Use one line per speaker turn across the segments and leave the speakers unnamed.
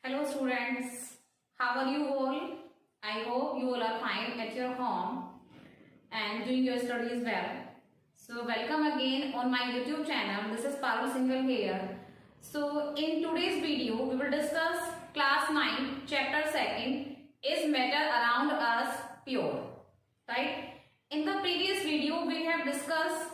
Hello students, how are you all? I hope you all are fine at your home and doing your studies well. So welcome again on my YouTube channel. This is Parul Singhal here. So in today's video, we will discuss class 9 chapter 2nd, is matter around us pure? Right? In the previous video, we have discussed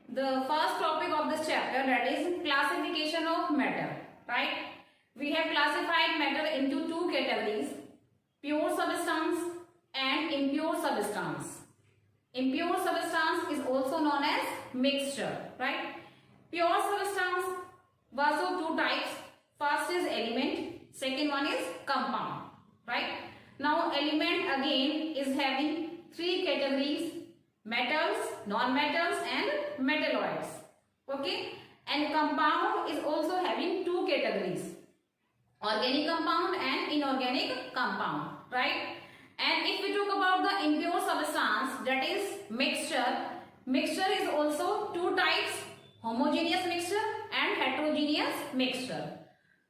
the first topic of this chapter, that is classification of matter. Right? We have classified matter into two categories, pure substance and impure substance. Impure substance is also known as mixture, right? Pure substance was of two types. First is element, second one is compound, right? Now element again is having three categories, metals, non-metals and metalloids, okay? And compound is also having two categories, organic compound and inorganic compound, right? And if we talk about the impure substance, that is mixture. Mixture is also two types, homogeneous mixture and heterogeneous mixture.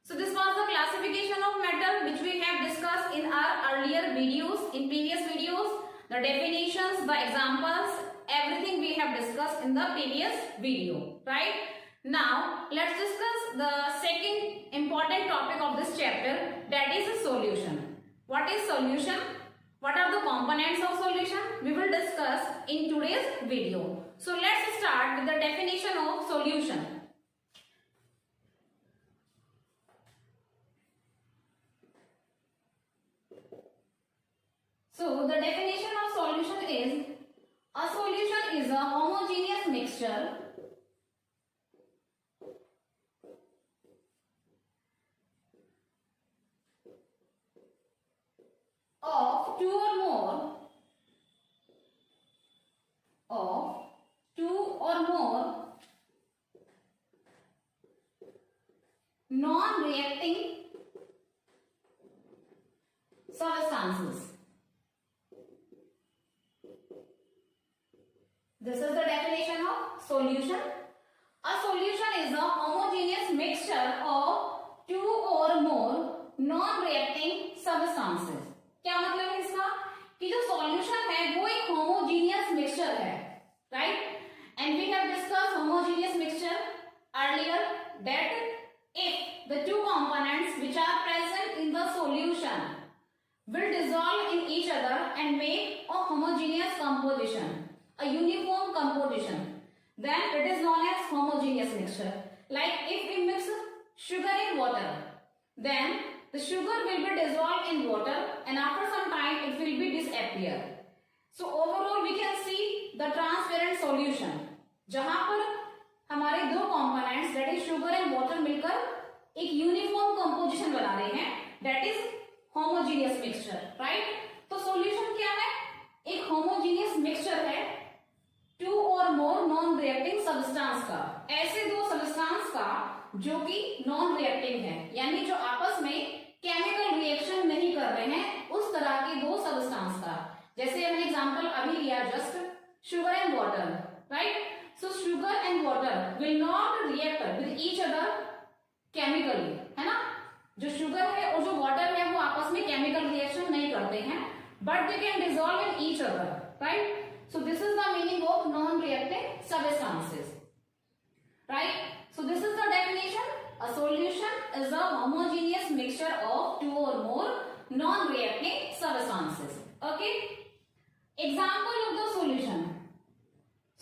So this was the classification of matter which we have discussed in our earlier videos, in previous videos. The definitions, the examples, everything we have discussed in the previous video, right? Now let's discuss the second important topic of this chapter, that is a solution. What is solution? What are the components of solution? We will discuss in today's video. So let's start with the definition of solution. So the definition of solution is, a solution is a homogeneous mixture of two or more non-reacting substances. This is the definition of solution. A solution is a homogeneous mixture of two or more non-reacting substances. क्या मतलब है इसका कि जो solution है वो एक homogeneous mixture है, right? And we have discussed homogeneous mixture earlier, that if the two components which are present in the solution will dissolve in each other and make a homogeneous composition, a uniform composition, then it is known as homogeneous mixture. Like if we mix sugar in water, then the sugar will be dissolved in water and after some time it will be disappear. So overall we can see the transparent solution, जहां पर हमारे दो components that is sugar and water मिलकर एक uniform composition बना रहे हैं, that is homogeneous mixture, right? तो solution क्या है? एक homogeneous mixture है two or more non-reacting substance का, ऐसे दो substance का जो कि non-reacting है, यानी जो आपस में केमिकल रिएक्शन नहीं कर रहे हैं, उस तरह के दो सब्सटेंस का. जैसे हमने एग्जांपल अभी लिया just sugar and water, right? So sugar and water will not react with each other chemically, है ना? जो शुगर है और जो वाटर है वो आपस में केमिकल रिएक्शन नहीं करते हैं, but they can dissolve in each other, right? So this is the meaning of non reacting substances, right? So this is the definition. A solution is a homogeneous mixture of two or more non-reacting substances. Okay? Example of the solution: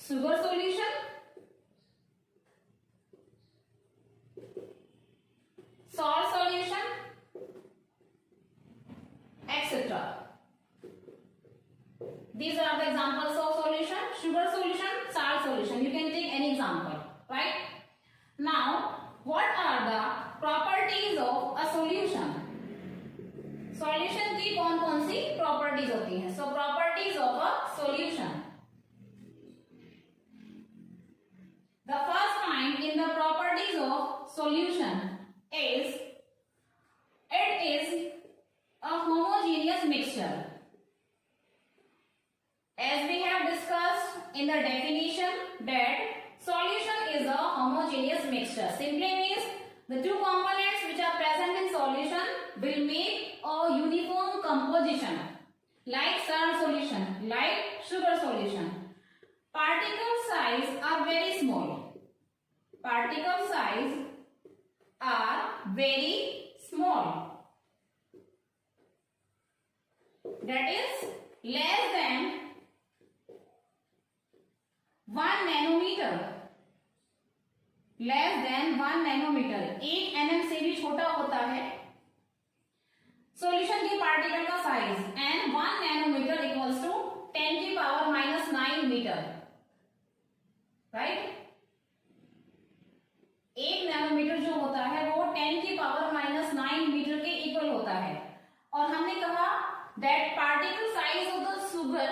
sugar solution, salt solution, etc. These are the examples of solution: sugar solution, salt solution. You can take any example, right? Now, what are the properties of a solution? Solution की कौन कौन सी properties होती हैं? So, properties of a solution. The first point in the properties of solution is it is a homogeneous mixture. As we have discussed in the definition that solution is a homogeneous mixture. Simply means The two components which are present in solution will make a uniform composition, like salt solution, like sugar solution. Particle size are very small. Particle size are very small. That is less than 1 nanometer. Less than 1 nanometer, 1 nm से भी छोटा होता है solution की particle का size, and 1 nanometer equals to 10 की power -9 metre, right. 1 nanometre जो होता है वो 10 की पावर -9 मीटर के इक्वल होता है। और हमने कहा that particle size of the sugar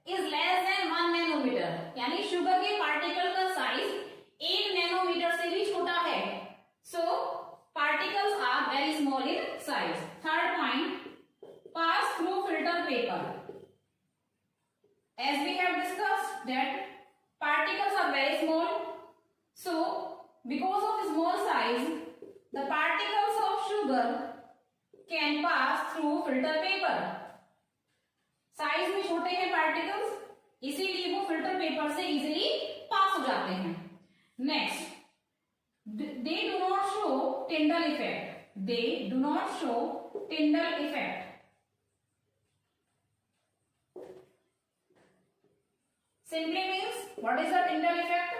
is less than 1 nanometre, यानी शुगर के पार्टिकल का साइज 1 नैनोमीटर से भी छोटा है। So particles are very small in size. Third point, pass through filter paper. As we have discussed that particles are very small, so because of small size the particles of sugar can pass through filter paper. Size में छोटे हैं particles, इसीलिए वो filter paper से easily pass हो जाते हैं। Next, they do not show Tyndall effect. They do not show Tyndall effect. Simply means, what is the Tyndall effect?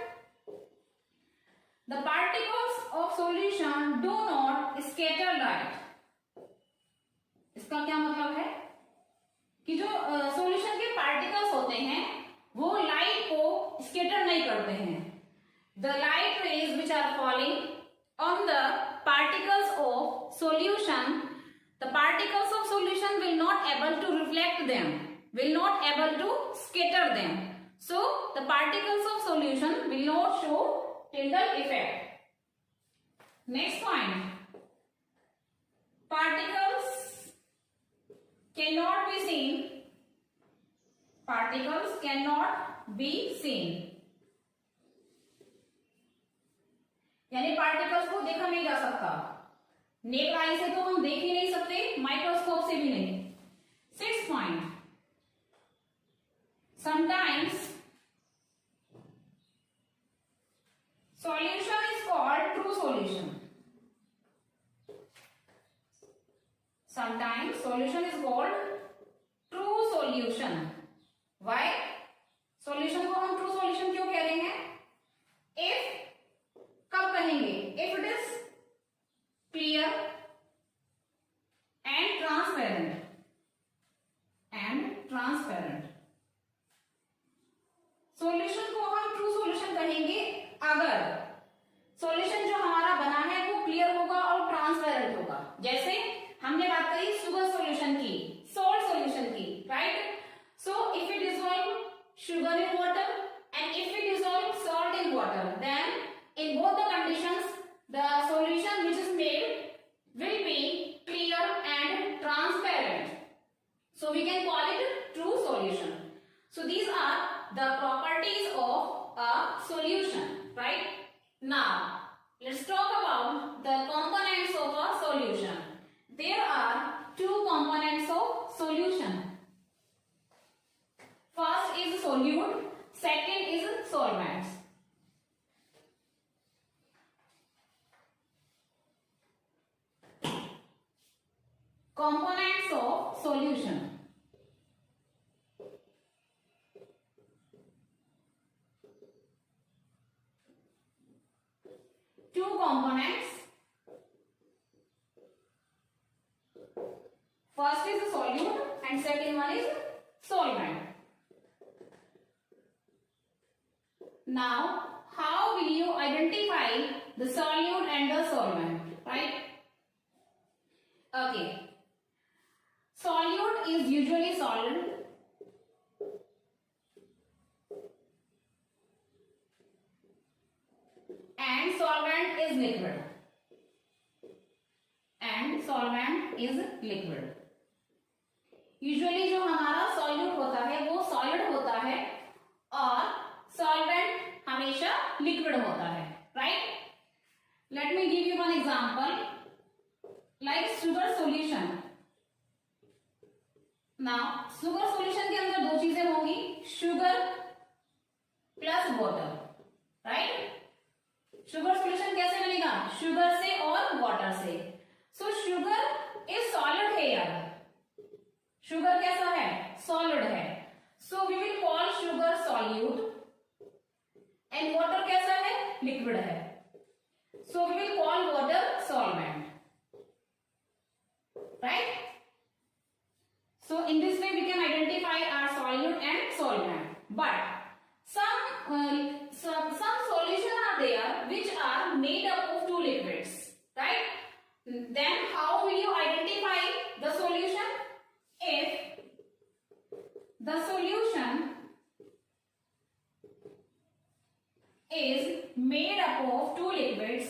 The particles of solution do not scatter light. इसका क्या मतलब है कि जो सॉल्यूशन के पार्टिकल्स होते हैं वो लाइट को स्कैटर नहीं करते हैं। The light rays which are falling on the particles of solution, the particles of solution will not able to reflect them, will not able to scatter them. So the particles of solution will not show Tyndall effect. Next point, particles cannot be seen. Particles cannot be seen. यानी particles को देखा नहीं जा सकता, नेक आई से तो हम देख ही नहीं सकते, माइक्रोस्कोप से भी नहीं। 6th point, sometimes solution is called true solution. Sometimes solution is called true solution. Why? Solution को हम true solution क्यों कह रहे हैं? If, कब कहेंगे? If it is clear and transparent. Solution को हम true solution कहेंगे अगर सॉल्यूशन जो हमारा बना है वो क्लियर होगा और ट्रांसपेरेंट होगा। जैसे हमने बात करी शुगर सॉल्यूशन की, सॉल्ट सॉल्यूशन की, right. So if it dissolve sugar in water and if it dissolve salt in water, then in both the conditions the solution which is made will be clear and transparent, so we can call it true solution. So these are the properties of a solution. Right? Now, let's talk about the components of a solution. There are two components of solution. First is solute, second is solvents. Components of solution. Two components. First is solute and second one is solvent. Now, how will you identify the solute and the solvent, right? Okay. Solute is usually solid and solvent is liquid. And solvent is liquid. Usually जो हमारा solute होता है वो solid होता है और solvent हमेशा liquid होता है, right? Let me give you one example like sugar solution. Now sugar solution के अंदर दो चीजें होंगी, sugar plus water, right. Sugar solution कैसे मिलेगा? शुगर से और वाटर से. सो शुगर इज सॉलिड है यार. शुगर कैसा है? सॉलिड है. So we will call sugar solute and water कैसा है? लिक्विड है. So we will call water solvent, right. So in this way we can identify our solute and solvent. But some solution are there which are made up of two liquids, right? Then how will you identify the solution? If the solution is made up of two liquids,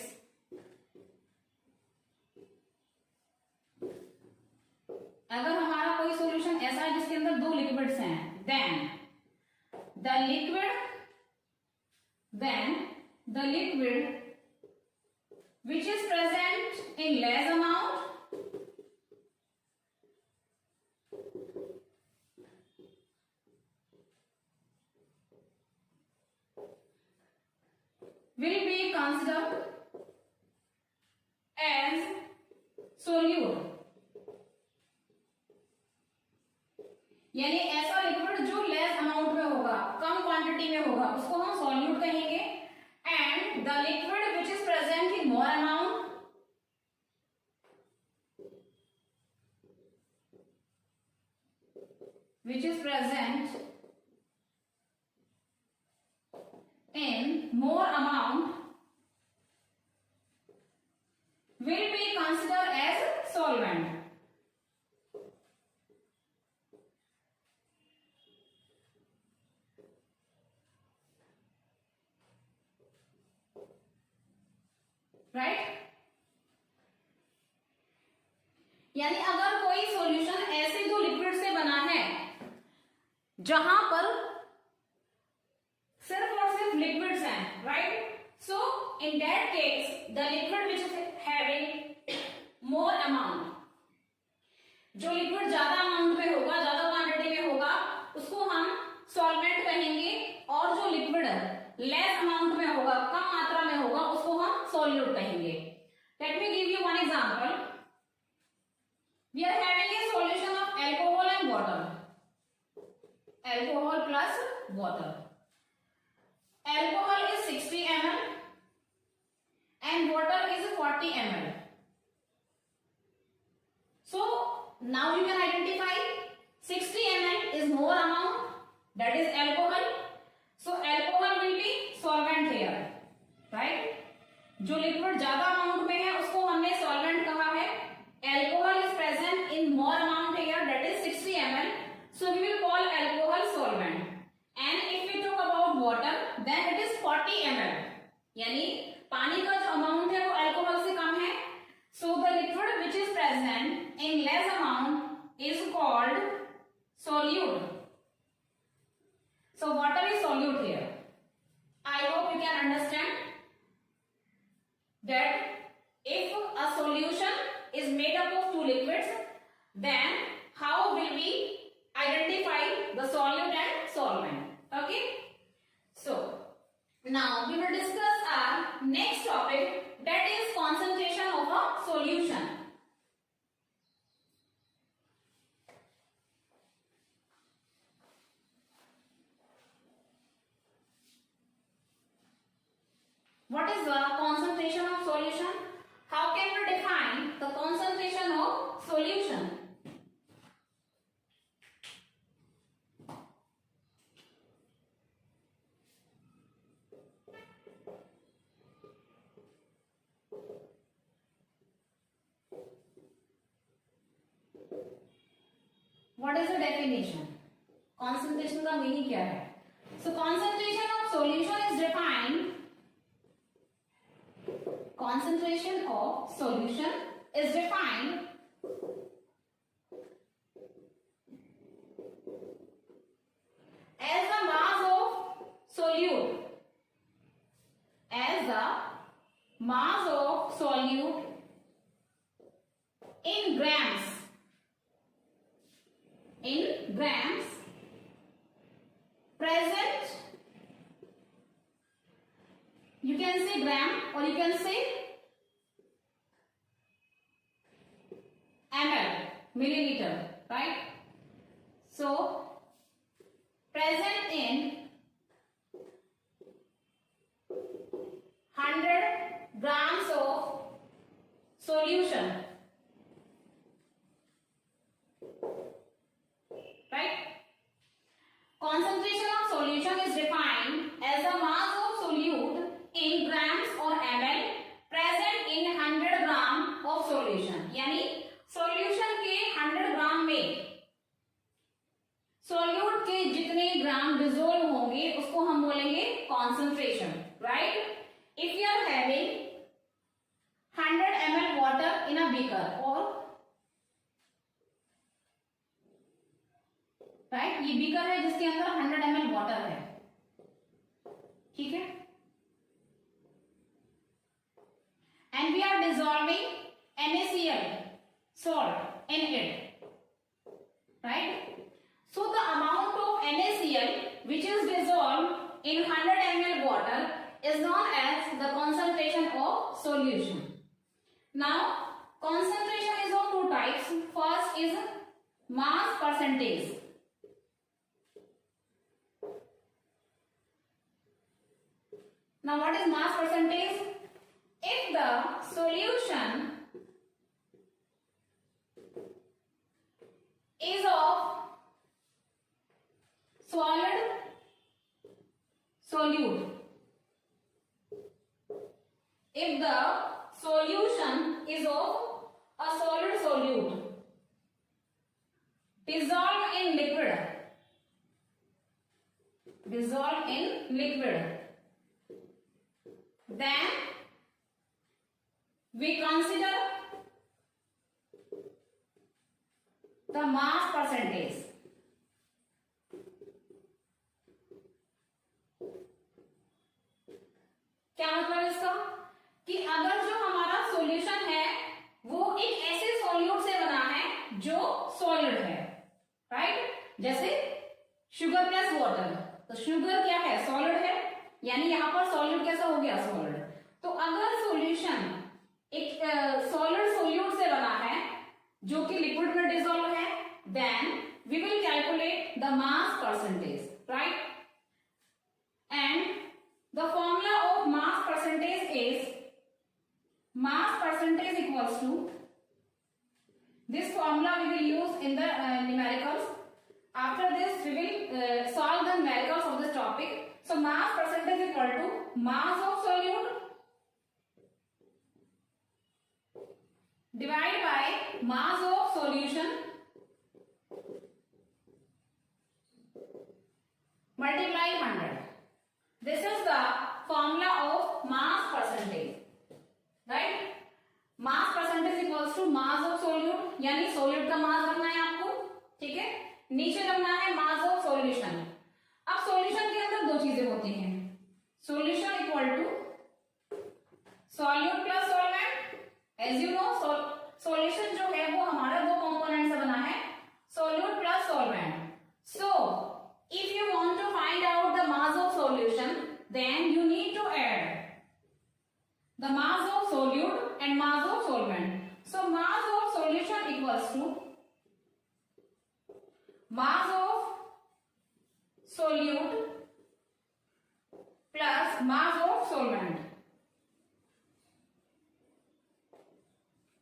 अगर हमारा कोई solution ऐसा है जिसके अंदर दो liquids हैं, then the liquid which is present in less amount will be considered as solute. यानी ऐसा लिक्विड जो लेस अमाउंट में होगा, कम क्वांटिटी में होगा, उसको हम सॉल्यूट कहेंगे. And the liquid which is present in more amount will be considered as solvent. Right. यानी अगर कोई सॉल्यूशन ऐसे दो लिक्विड से बना है जहां पर सिर्फ और सिर्फ लिक्विड्स हैं, right. So in that case the liquid which is having more amount, जो लिक्विड ज्यादा अमाउंट में होगा, ज्यादा क्वांटिटी में होगा, उसको हम सॉल्वेंट कहेंगे. और जो लिक्विड लेस अमाउंट में होगा, कम मात्रा में होगा, उसको हम सॉल्यूट कहेंगे. Let me give you one example. We are having a solution of alcohol and water. Alcohol plus water. Alcohol is 60 ml and water is 40 ml. So now you can identify 60 ml is more amount, that is alcohol. So alcohol will be solvent here, right? जो liquid ज्यादा amount में है उसको हमने solvent कहा है. Alcohol is present in more amount here, that is 60 ml. So we will call alcohol solvent. And if we talk about water, then it is 40 ml. यानी पानी का जो अमाउंट है वो अल्कोहल से कम है. So the liquid which is present in less amount is called solute. So water is solute here. I hope you can understand that if a solution is made up of two liquids, then how will we identify the solute and solvent? Okay. So now we will discuss our next topic, that is concentration of a solution. What is the concentration of solution? How can we define the concentration of solution? What is the definition? Concentration का meaning क्या है? So concentration of solution is defined. Concentration of solution is defined as the mass of solute, as the mass of solute in grams, present, you can say gram or you can say ml, milliliter, right? So present in 100 grams of solution, right? Concentration of solution is defined as the mass of solute in grams or ml present in 100 gram of solution. यानी solution के 100 ग्राम में solute के जितने ग्राम dissolve होंगे उसको हम बोलेंगे concentration, right? If you are having 100 ml water in a beaker or right, ये बीकर है जिसके अंदर 100 ml वाटर है, ठीक है, and we are dissolving NaCl salt in it, right? So the amount of NaCl which is dissolved in 100 ml water is known as the concentration of solution. Now concentration is of two types. First is mass percentage. Now what is mass percentage? If the solution is of solid solute, if the solution is of a solid solute dissolved in liquid, then we consider the mass percentage. क्या मतलब इसका कि अगर जो हमारा solution है वो एक ऐसे सॉल्यूट से बना है जो सॉलिड है, राइट? जैसे शुगर प्लस वाटर, तो शुगर क्या है? सॉलिड है, यानी यहां पर सॉलिड कैसा हो गया? सॉलिड। तो अगर सॉल्यूशन एक सॉलिड सॉल्यूट से बना है जो कि लिक्विड में डिसॉल्व है, then we will calculate the mass percentage, right? And the formula of mass percentage is mass percentage equals to, this formula we will use in the numericals. After this we will solve the numericals of this topic. So mass percentage equal to mass of solute divided by mass of solution multiply 100. This is the formula of mass percentage, right? Mass percentage equals to mass of solute, यानी solute का mass करना है आपको, ठीक है? नीचे करना है mass of solution. अब solution के अंदर दो चीजें होती हैं, solution equal to solute plus solvent. As you know, solution जो है वो हमारा दो component से बना है, solute plus solvent. So if you want to find out the mass of solution, then you need to add the mass of solute and mass of solvent. So mass of solution equals to mass of solute plus mass of solvent,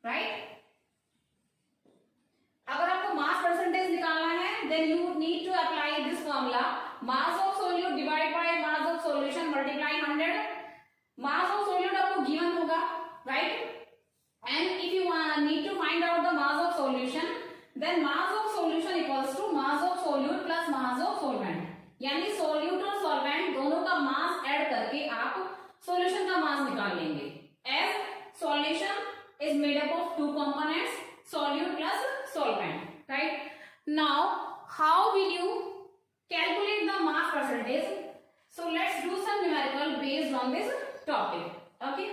right? अगर आपको mass percentage निकालना है, then you need to apply this formula, mass of solute divided by mass of solution multiply 100. Mass of solute आपको given होगा, right? And if you need to find out the mass of solution, then mass of solution equals to mass of solute plus mass of solvent. यानी solute और solvent दोनों का mass add करके आप solution का mass निकाल लेंगे. As solution is made up of two components, solute plus solvent, right? Now how will you calculate the mass percentage? So let's do some numerical based on this topic. Okay,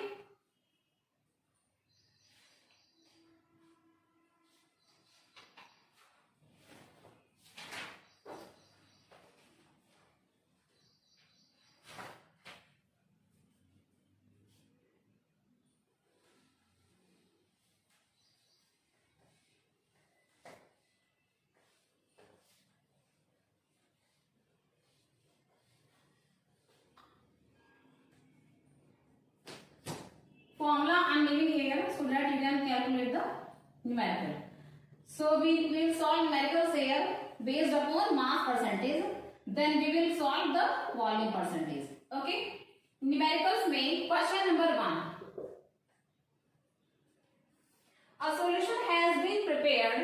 I'm leaving here so that you can calculate the numerical. So we will solve numericals here based upon mass percentage. Then we will solve the volume percentage. Okay. Numericals में question number 1. A solution has been prepared.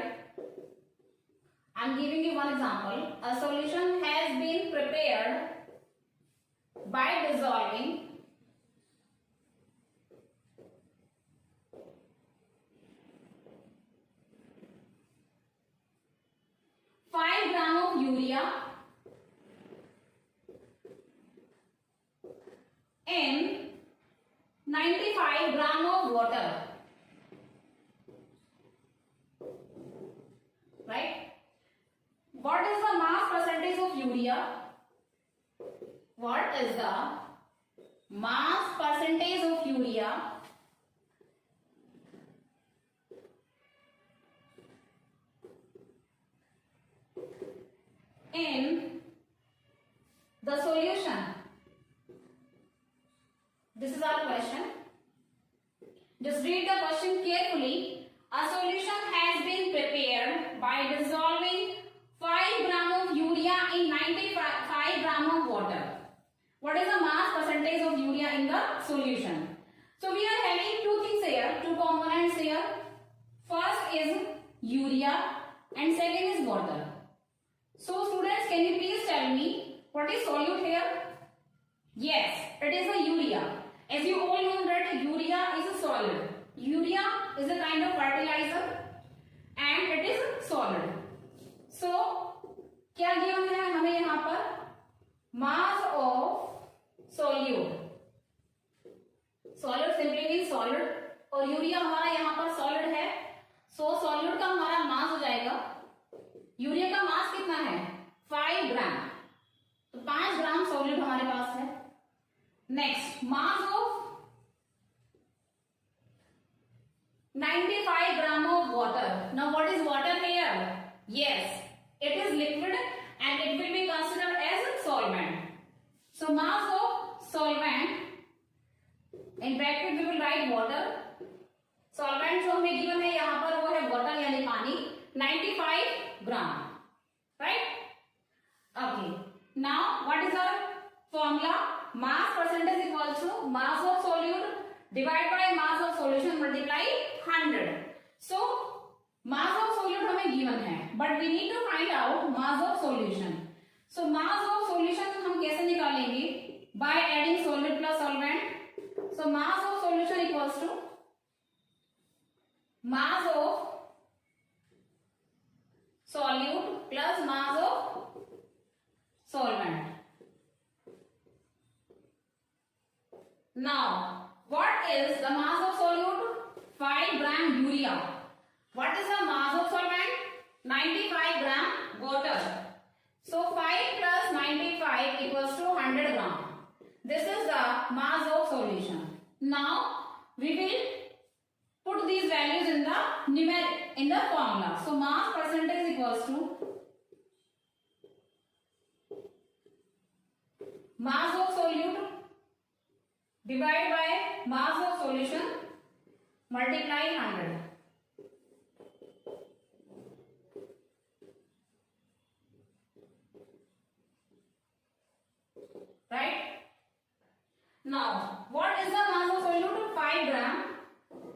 I'm giving you one example. A solution has been prepared by dissolving 5 gram of urea in 95 gram of water. Right? What is the mass percentage of urea? What is the mass percentage of urea in the solution? This is our question. Just read the question carefully. A solution has been prepared by dissolving 5 gram of urea in 95 gram of water. What is the mass percentage of urea in the solution? So we are having two things here, two components here. First is urea and second is water. So students, can you please tell me what is solute here? Yes, it is a urea. As you all know that urea is a solid. Urea is a kind of fertilizer and it is solid. So क्या given है हमें यहाँ पर? Mass of solute. Solid simply means solid और urea हमारा यहाँ पर solid है. So solute का हमारा मास हो जाएगा. यूरिया का मास कितना है? 5 ग्राम. तो 5 ग्राम solute हमारे पास है. Next, mass of 95 gram of water. Now what is water here? Yes, it is liquid and it will be considered as solvent. So mass of solvent, in bracket we will write water. Solvent जो हमें given है यहाँ पर वो है water यानी पानी 95 gram. Right? Okay. Now what is our formula? Mass percentage equals to mass of solute divided by mass of solution multiply 100. So mass of solute हमें given है, but we need to find out mass of solution. So mass of solution हम कैसे निकालेंगे? By adding solute plus solvent. So mass of solution equals to mass of solute plus mass of solvent. Now, what is the mass of solute? 5 gram urea. What is the mass of solvent? 95 gram water. So 5 plus 95 equals to 100 gram. This is the mass of solution. Now, we will put these values in the formula. So mass percentage equals to mass of solute divided by mass of solution multiply 100. Right? Now, what is the mass of solute? 5 gram.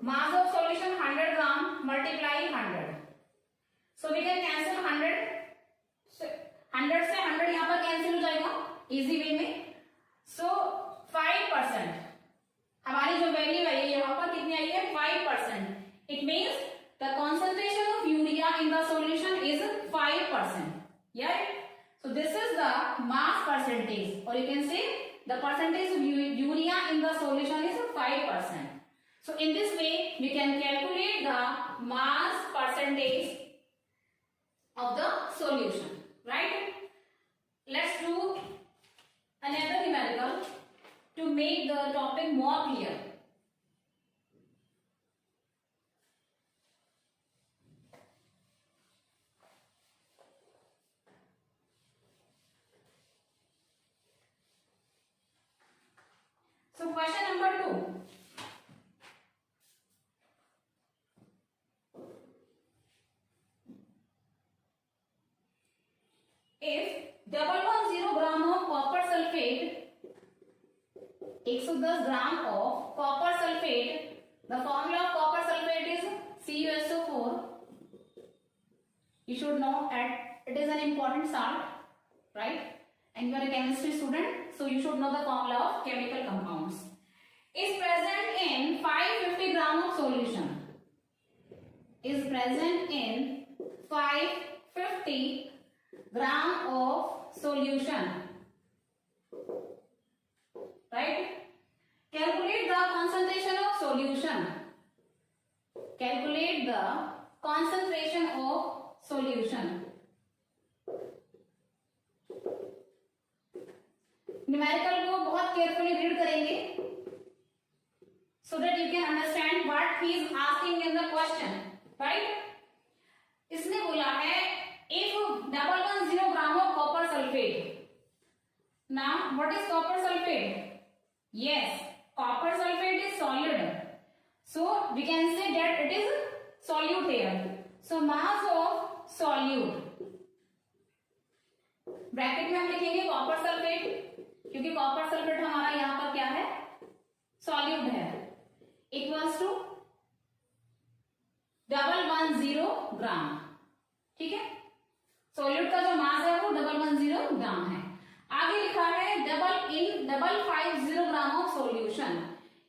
Mass of solution 100 gram multiply 100. So we can cancel 100. 100 से 100 यहाँ पर cancel हो जाएगा easy way में. So 5%. हमारी जो value आई है यहाँ पर कितनी आई है? 5%. It means the concentration of urea in the solution is 5%. Yeah. So this is the mass percentage, or you can say the percentage of urea in the solution is 5%. So in this way, we can calculate the mass percentage of the solution. Right? Let's do another numerical to make the topic more clear. So question number 2. 110 gram of copper sulphate. The formula of copper sulphate is CuSO4. You should know it is an important salt, right? And you are a chemistry student, so you should know the formula of chemical compounds. Is present in 550 gram of solution. Is present in 550 gram of solution. Right? Calculate the concentration of solution. Calculate the concentration of solution. Numerical को बहुत carefully read करेंगे so that you can understand what he is asking in the question, right? इसने बोला है if 110 gram of copper sulfate. Now what is copper sulfate? Yes, copper sulfate is solid, so we can say that it is solute here. So mass of solute, bracket में हम लिखेंगे copper sulphate, क्योंकि copper sulphate हमारा यहाँ पर क्या है, solute है, इक्वल्स टू 110 ग्राम. ठीक है, सॉल्यूट का जो मास है वो 110 ग्राम है. आगे लिखा है 550 ग्राम ऑफ सॉल्यूशन,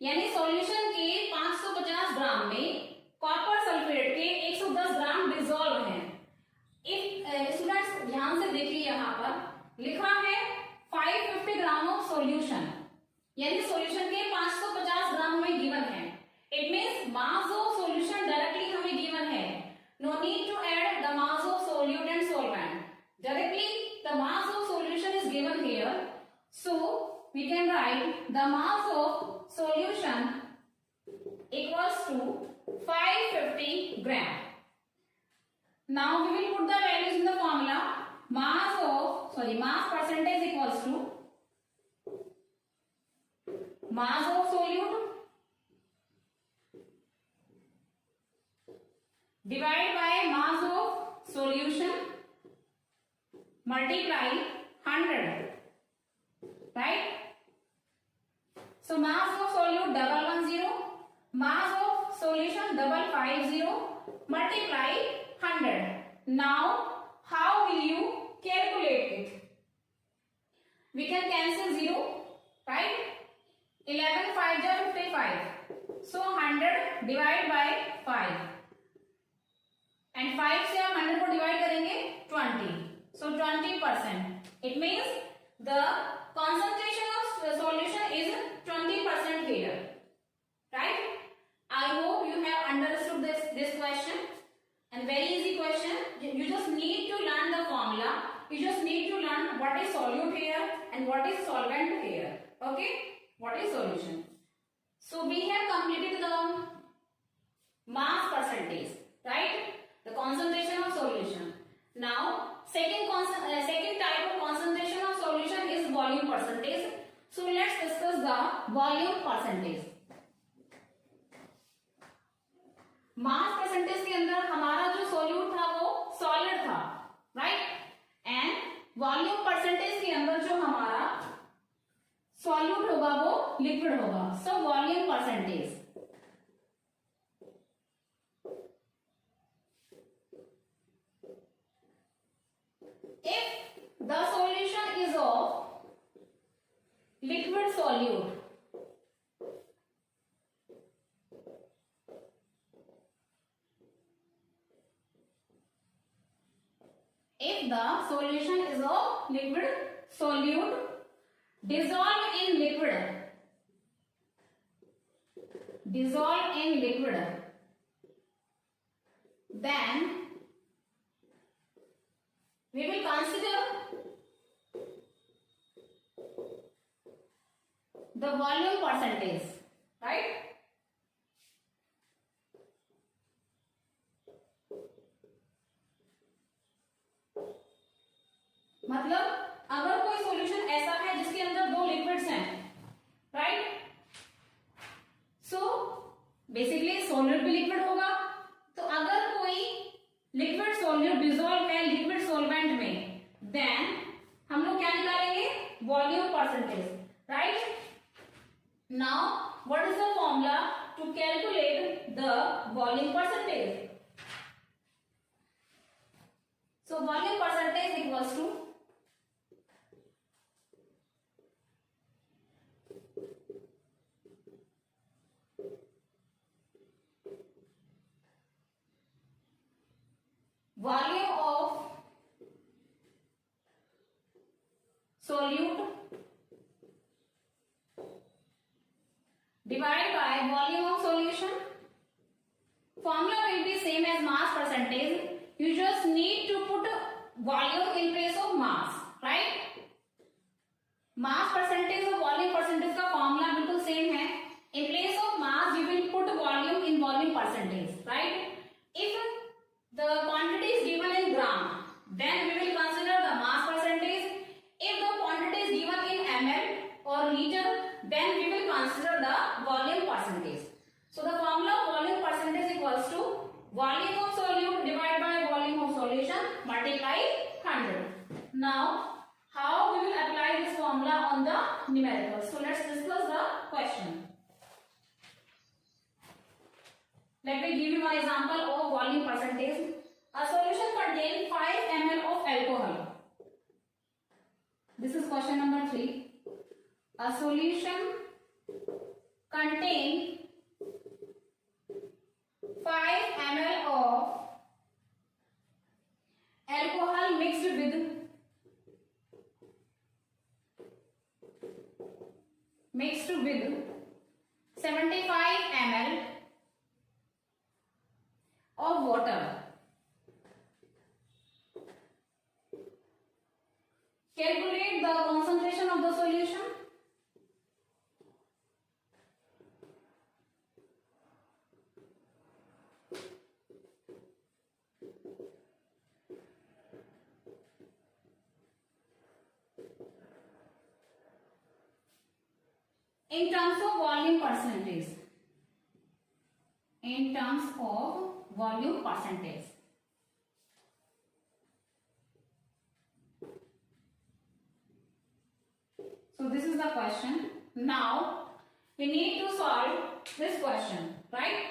यानी सॉल्यूशन के 550 ग्राम में कॉपर सल्फेट के 110 ग्राम डिसॉल्व है. स्टूडेंट्स ध्यान से देखिए, यहाँ पर लिखा है 550 ग्राम ऑफ सॉल्यूशन, यानी सॉल्यूशन के 550 ग्राम हमें गिवन है. It means mass of solution directly हमें गिवन है. No need to add the mass of solute and solvent. Directly the mass of solution is given here, so we can write the mass of solution equals to 550 gram. Now we will put the values in the formula. Mass percentage equals to mass of solute divided by mass of solution multiply 100, right? So mass of solute 110, mass of solution 550 multiply 100. Now how will you calculate it? We can cancel 0, right? 11 5 ja 55, so 100 divided by 5, and 5 से हम 100 को divide करेंगे 20, so 20%. It means the concentration of solution is 20% here, right? I hope you have understood this question. And very easy question. You just need to learn the formula. You just need to learn what is solute here and what is solvent here. Okay? What is solution? So we have completed the mass percentage, right? The concentration of solution. Now, second type of concentration of solution is volume percentage. So let's discuss the volume percentage. Mass percentage के अंदर हमारा जो solute था वो solid था, right? And volume percentage के अंदर जो हमारा सॉल्यूट होगा वो लिक्विड होगा. So volume percentage, if the solution is of liquid solute, if the solution is of liquid solute dissolve in liquid, then we will consider the volume percentage, right? मतलब अगर कोई सॉल्यूशन ऐसा है जिसके अंदर दो लिक्विड्स हैं, राइट? सो बेसिकली सॉल्यूट भी लिक्विड होगा. तो अगर कोई लिक्विड सॉल्यूट डिसॉल्व है लिक्विड सॉल्वेंट में, देन हम लोग क्या निकालेंगे? Volume percentage, right? Now, what is the formula to calculate the volume percentage? So, volume percentage equals to volume of solute divided by volume of solution. Formula will be same as mass percentage. You just need to put volume in place of mass, right? Mass percentage और volume percentage का formula बिल्कुल same है. In place of mass, you will put volume in volume percentage, right? If the quantity is given in gram, then we will consider the mass percentage. If the quantity is given in ml or liter, then we will consider the volume percentage. So the formula of volume percentage equals to volume of solute divided by volume of solution multiply 100. Now, how we will apply this formula on the numericals? So let's discuss the question. Let me give you one example of volume percentage. A solution contains 5 ml of alcohol. This is question number 3. A solution contains 5 ml of alcohol mixed with 75 ml of water. Calculate the concentration of the solution. In terms of volume percentage. In terms of volume percentage. So this is the question. Now we need to solve this question, right?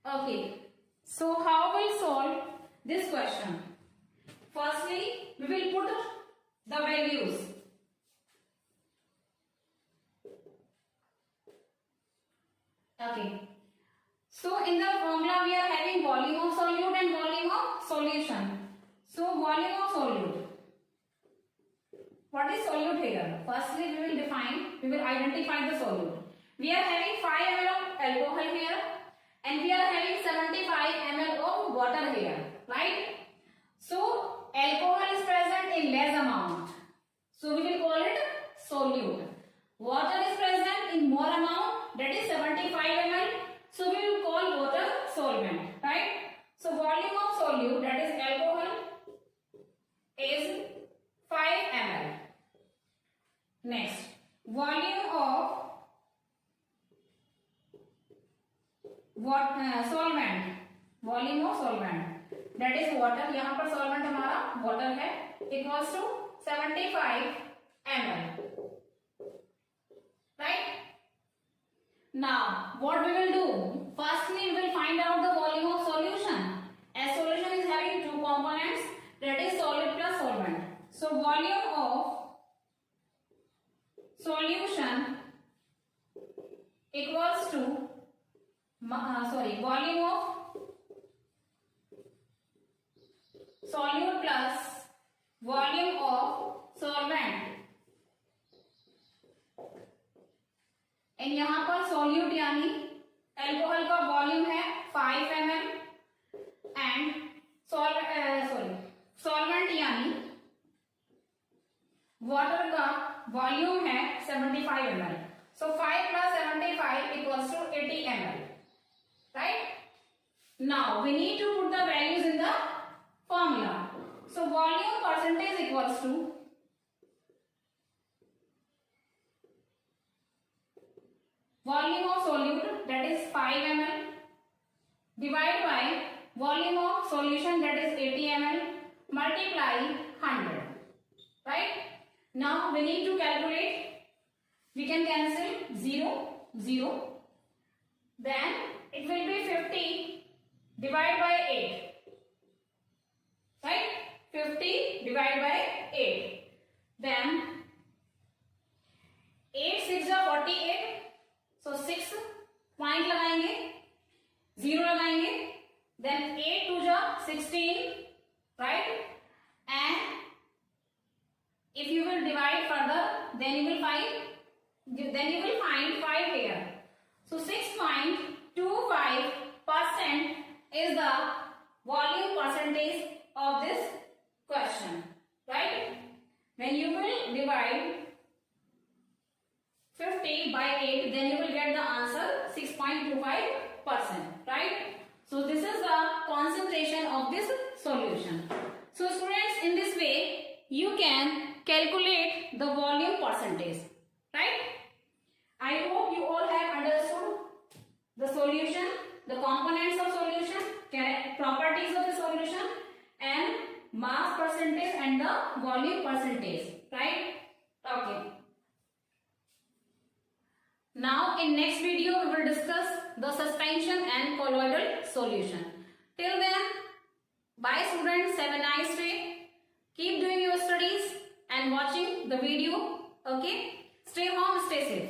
Okay. So how we'll solve this question? Firstly, we will put the values. Okay. So in the formula we are having volume of solute and volume of solution. So volume of solute. What is solute here? Firstly, we will identify the solute. We are having 5 ml of alcohol here and we are having 75 ml of water here, right? So alcohol is present in less amount. So we will call it solute. Water is present in more amount, that is 75 ml. So we will call water solvent, right? So volume of solute, that is alcohol, is 5 ml. Next, volume of solvent, volume of solvent, that is water. यहाँ पर solvent हमारा water है, equals to 75 ml. Right? Now, what we will do? Firstly, we will find out the volume of solution. As solution is having two components, that is solid plus solvent. So, volume of solution equals to volume of solute plus volume of solvent. And यहाँ पर solute यानी alcohol का volume है 5 ml and solvent यानी water का volume है 75 ml. So 5 plus 75 equals to 80 ml. Right? Now we need to put the values in the formula. So volume percentage equals to volume of solute, that is 5 ml, divide by volume of solution, that is 80 ml, multiply 100. Right? Now we need to calculate. We can cancel 0, 0. Then it will be 50 divided by 8. Right? 50 divided by 8. Then 8 6 are 48. So 6 point लगाएंगे, 0 लगाएंगे. Then 8 2 are 16. Right? And if you will divide further, then you will find 5 here. So 6.25% is the volume percentage of this question. Right? When you will divide 50 by 8, then you will get the answer 6.25%. Right? So this is the concentration of this solution. So students, in this way you can calculate the volume percentage. Right? I hope you all have understood the solution, the components of solution, properties of the solution, and mass percentage and the volume percentage. Right? Okay. Now in next video we will discuss the suspension and colloidal solution. Till then, bye students, have a nice day. Keep doing your studies and watching the video. Okay? Stay home, stay safe.